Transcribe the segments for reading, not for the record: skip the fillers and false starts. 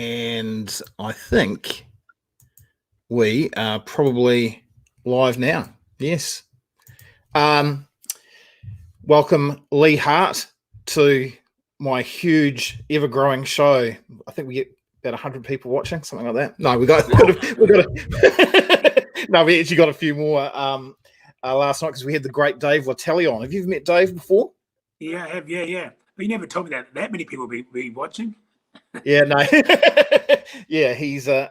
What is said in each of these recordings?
And I think we are probably live now. Yes. Welcome, Leigh Hart, to my huge, ever-growing show. I think we get about 100 people watching, something like that. No, we got no, we actually got a few more last night because we had the great Dave Latelli on. Have you ever met Dave before? Yeah, I have. Yeah. But you never told me that many people be watching. Yeah, no. Yeah, he's a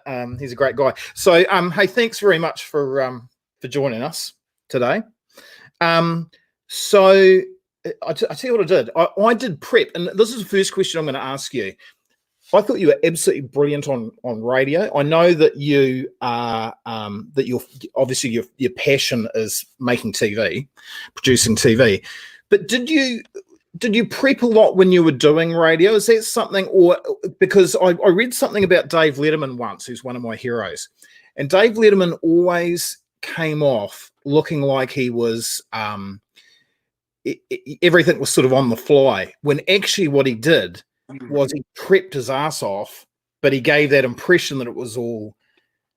great guy. So, hey, thanks very much for joining us today. So I tell you what I did. I did prep, and this is the first question I'm going to ask you. I thought you were absolutely brilliant on radio. I know that you are that you're obviously your passion is making TV, producing TV. But did you prep a lot when you were doing radio? Is that something, or because I read something about Dave Letterman once, who's one of my heroes, and Dave Letterman always came off looking like he was everything was sort of on the fly, when actually what he did was he prepped his ass off, but he gave that impression that it was all.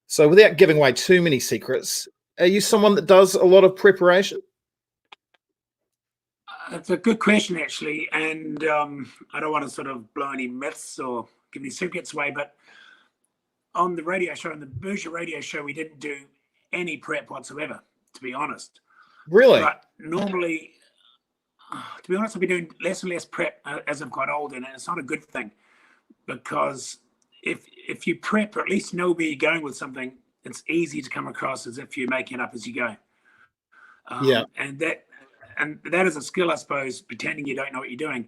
So without giving away too many secrets, are you someone that does a lot of preparation? That's a good question, actually, and I don't want to sort of blow any myths or give any secrets away, but on the radio show, on the Bourgeois radio show, we didn't do any prep whatsoever, to be honest. Really? But normally, to be honest, I've been doing less and less prep as I've got older, and it's not a good thing, because if you prep, or at least know where you're going with something, it's easy to come across as if you're making it up as you go. Yeah. And that is a skill, I suppose, pretending you don't know what you're doing.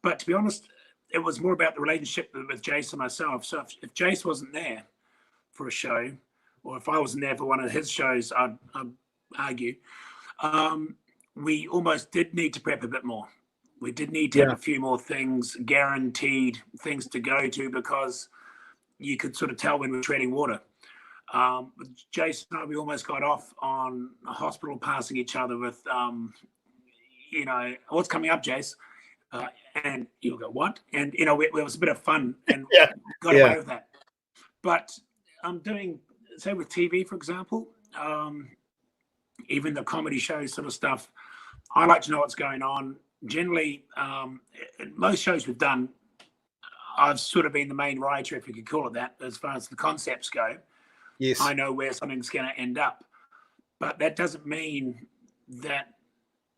But to be honest, it was more about the relationship with Jace and myself. So if Jace wasn't there for a show, or if I wasn't there for one of his shows, I'd argue, we almost did need to prep a bit more. We did need to have a few more things, guaranteed things to go to, because you could sort of tell when we were treading water. With Jason and I, we almost got off on a hospital passing each other with, what's coming up, Jace? And you'll go, what? And, it was a bit of fun, and got away with that. But I'm doing, say with TV, for example, even the comedy shows sort of stuff, I like to know what's going on. Generally, most shows we've done, I've sort of been the main writer, if you could call it that, as far as the concepts go. Yes. I know where something's going to end up. But that doesn't mean that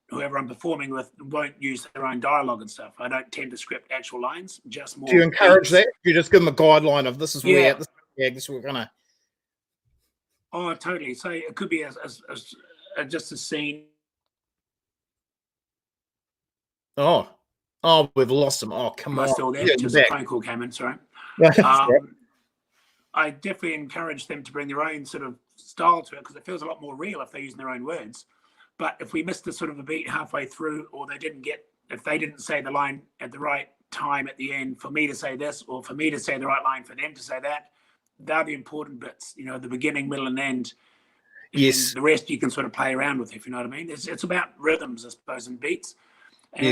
whoever I'm performing with won't use their own dialogue and stuff. I don't tend to script actual lines, just more. Do you encourage that? You just give them a guideline of this is where this is we're gonna. Oh, totally. So it could be as just a scene. Oh, we've lost him. Oh, come on. Am I still there? Yeah, just a phone call came in, sorry. I definitely encourage them to bring their own sort of style to it, because it feels a lot more real if they're using their own words. But if we missed a sort of a beat halfway through, or if they didn't say the line at the right time at the end for me to say this, or for me to say the right line for them to say that, they're the important bits, the beginning, middle, and end. Yes. And the rest you can sort of play around with, if you know what I mean. It's about rhythms, I suppose, and beats. And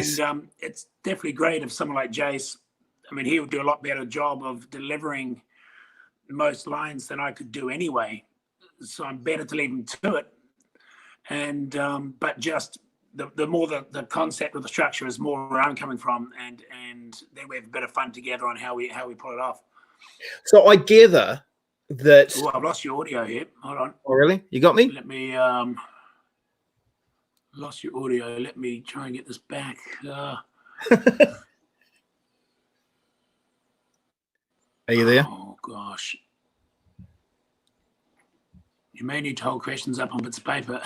it's definitely great if someone like Jace, he would do a lot better job of delivering most lines than I could do anyway. So I'm better to leave him to it. And but just the more the concept or the structure is more where I'm coming from, and then we have a bit of fun together on how we pull it off. So I gather that. Oh, I've lost your audio here. Hold on. Oh, really? You got me? Let me lost your audio. Let me try and get this back. Are you there? Oh gosh. You may need to hold questions up on bits of paper.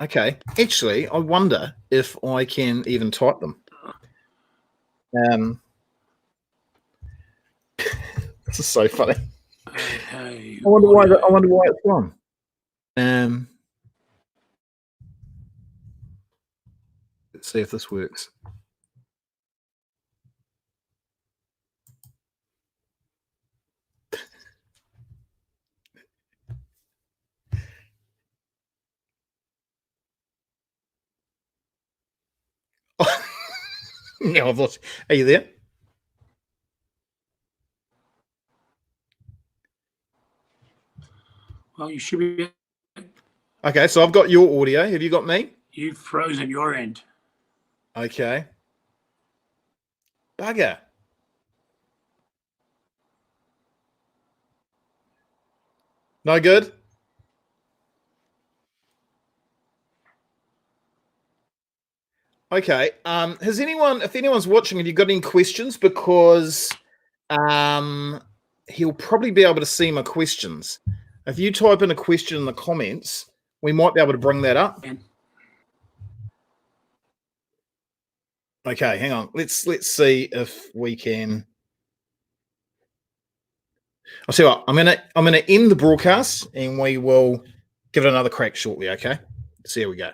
Okay. Actually, I wonder if I can even type them. This is so funny. Okay. I wonder why it's gone. Let's see if this works. Yeah, I've lost. Are you there? Well, you should be. Okay, so I've got your audio. Have you got me? You've frozen your end. Okay. Bugger. No good? Okay. Has anyone, if anyone's watching, have you got any questions? Because he'll probably be able to see my questions. If you type in a question in the comments, we might be able to bring that up. Okay, hang on. Let's see if we can. I'll see what I'm gonna end the broadcast and we will give it another crack shortly. Okay, see how we go.